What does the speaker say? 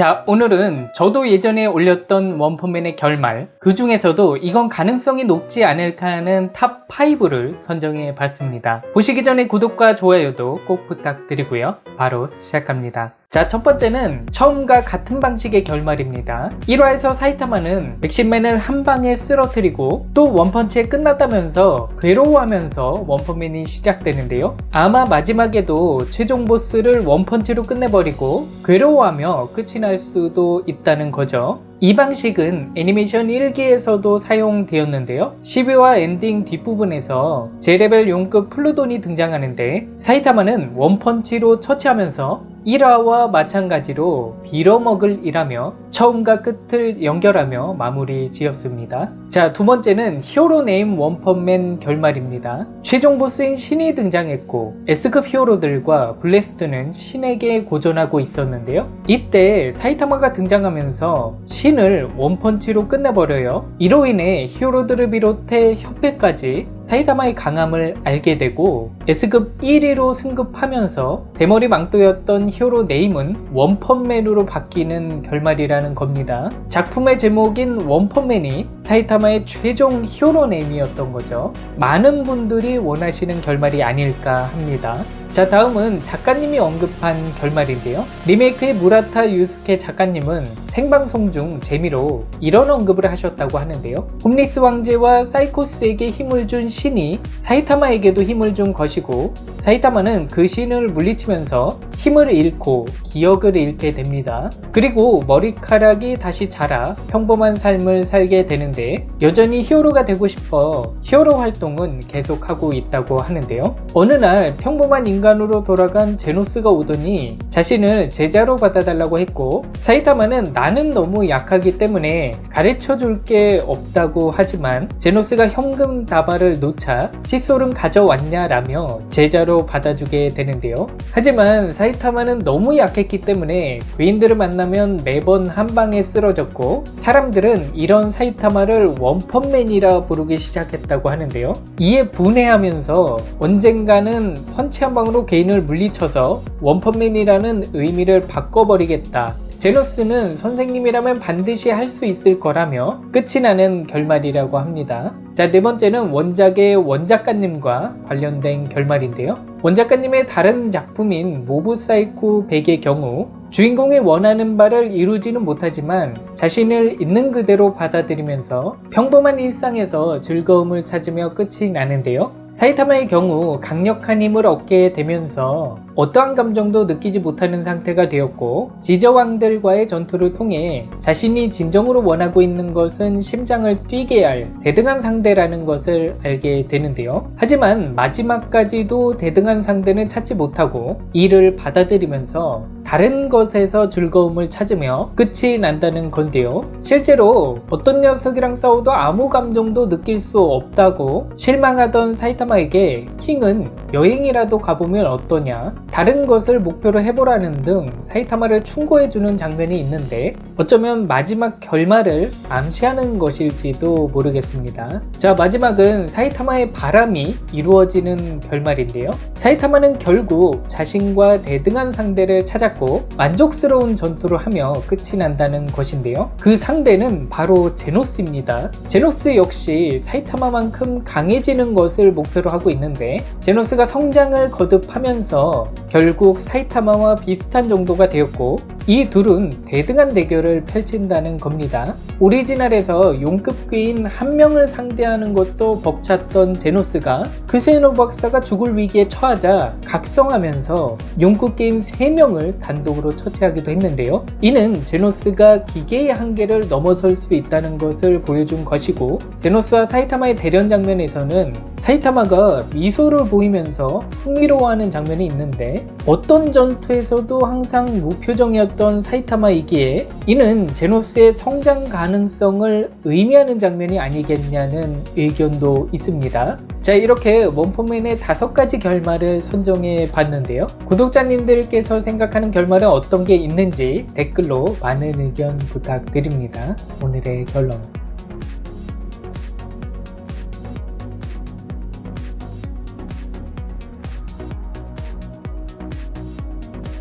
자, 오늘은 저도 예전에 올렸던 원펀맨의 결말, 그 중에서도 이건 가능성이 높지 않을까 하는 탑 5를 선정해 봤습니다. 보시기 전에 구독과 좋아요도 꼭 부탁드리고요. 바로 시작합니다. 자, 첫 번째는 처음과 같은 방식의 결말입니다. 1화에서 사이타마는 맥신맨을 한 방에 쓰러뜨리고 또 원펀치에 끝났다면서 괴로워하면서 원펀맨이 시작되는데요. 아마 마지막에도 최종 보스를 원펀치로 끝내버리고 괴로워하며 끝이 날 수도 있다는 거죠. 이 방식은 애니메이션 1기에서도 사용되었는데요. 12화 엔딩 뒷부분에서 제레벨 용급 플루돈이 등장하는데 사이타마는 원펀치로 처치하면서 1화와 마찬가지로 빌어먹을 이라며 처음과 끝을 연결하며 마무리 지었습니다. 자, 두 번째는 히어로 네임 원펀맨 결말입니다. 최종 보스인 신이 등장했고 S급 히어로들과 블래스트는 신에게 고전하고 있었는데요. 이때 사이타마가 등장하면서 신을 원펀치로 끝내버려요. 이로 인해 히어로들을 비롯해 협회까지 사이타마의 강함을 알게 되고 S급 1위로 승급하면서 대머리 망토였던 히어로 네임은 원펀맨으로 바뀌는 결말이라는 겁니다. 작품의 제목인 원펀맨이 사이타마의 최종 히어로 네임이었던 거죠. 많은 분들이 원하시는 결말이 아닐까 합니다. 자, 다음은 작가님이 언급한 결말인데요. 리메이크의 무라타 유스케 작가님은 생방송 중 재미로 이런 언급을 하셨다고 하는데요. 홈리스 왕제와 사이코스에게 힘을 준 신이 사이타마에게도 힘을 준 것이고 사이타마는 그 신을 물리치면서 힘을 잃고 기억을 잃게 됩니다. 그리고 머리카락이 다시 자라 평범한 삶을 살게 되는데 여전히 히어로가 되고 싶어 히어로 활동은 계속하고 있다고 하는데요. 어느 날 평범한 인간으로 돌아간 제노스가 오더니 자신을 제자로 받아달라고 했고 사이타마는 나는 너무 약하기 때문에 가르쳐줄 게 없다고 하지만 제노스가 현금 다발을 놓자 칫솔은 가져왔냐라며 제자로 받아주게 되는데요. 하지만 사이타마는 너무 약했기 때문에 괴인들을 만나면 매번 한 방에 쓰러졌고 사람들은 이런 사이타마를 원펀맨이라 부르기 시작했다고 하는데요. 이에 분해하면서 언젠가는 펀치 한 방으로 개인을 물리쳐서 원펀맨이라는 의미를 바꿔버리겠다. 제노스는 선생님이라면 반드시 할 수 있을 거라며 끝이 나는 결말이라고 합니다. 자, 네 번째는 원작의 원작가님과 관련된 결말인데요. 원작가님의 다른 작품인 모브 사이코 100의 경우 주인공이 원하는 바를 이루지는 못하지만 자신을 있는 그대로 받아들이면서 평범한 일상에서 즐거움을 찾으며 끝이 나는데요. 사이타마의 경우 강력한 힘을 얻게 되면서 어떠한 감정도 느끼지 못하는 상태가 되었고 지저왕들과의 전투를 통해 자신이 진정으로 원하고 있는 것은 심장을 뛰게 할 대등한 상대라는 것을 알게 되는데요. 하지만 마지막까지도 대등한 상대는 찾지 못하고 이를 받아들이면서 다른 것에서 즐거움을 찾으며 끝이 난다는 건데요. 실제로 어떤 녀석이랑 싸워도 아무 감정도 느낄 수 없다고 실망하던 사이타마에게 킹은 여행이라도 가보면 어떠냐, 다른 것을 목표로 해보라는 등 사이타마를 충고해주는 장면이 있는데 어쩌면 마지막 결말을 암시하는 것일지도 모르겠습니다. 자, 마지막은 사이타마의 바람이 이루어지는 결말인데요. 사이타마는 결국 자신과 대등한 상대를 찾았고 만족스러운 전투를 하며 끝이 난다는 것인데요. 그 상대는 바로 제노스입니다. 제노스 역시 사이타마만큼 강해지는 것을 목표로 하고 있는데 제노스가 성장을 거듭하면서 결국 사이타마와 비슷한 정도가 되었고 이 둘은 대등한 대결을 펼친다는 겁니다. 오리지널에서 용급 괴인 한 명을 상대하는 것도 벅찼던 제노스가 크세노 박사가 죽을 위기에 처하자 각성하면서 용급 괴인 3명을 단독으로 처치하기도 했는데요. 이는 제노스가 기계의 한계를 넘어설 수 있다는 것을 보여준 것이고 제노스와 사이타마의 대련 장면에서는 사이타마가 미소를 보이면서 흥미로워하는 장면이 있는데 어떤 전투에서도 항상 무표정이었던 사이타마이기에 이는 제노스의 성장 가능성을 의미하는 장면이 아니겠냐는 의견도 있습니다. 자, 이렇게 원펀맨의 5가지 결말을 선정해 봤는데요. 구독자님들께서 생각하는 결말은 어떤 게 있는지 댓글로 많은 의견 부탁드립니다. 오늘의 결론.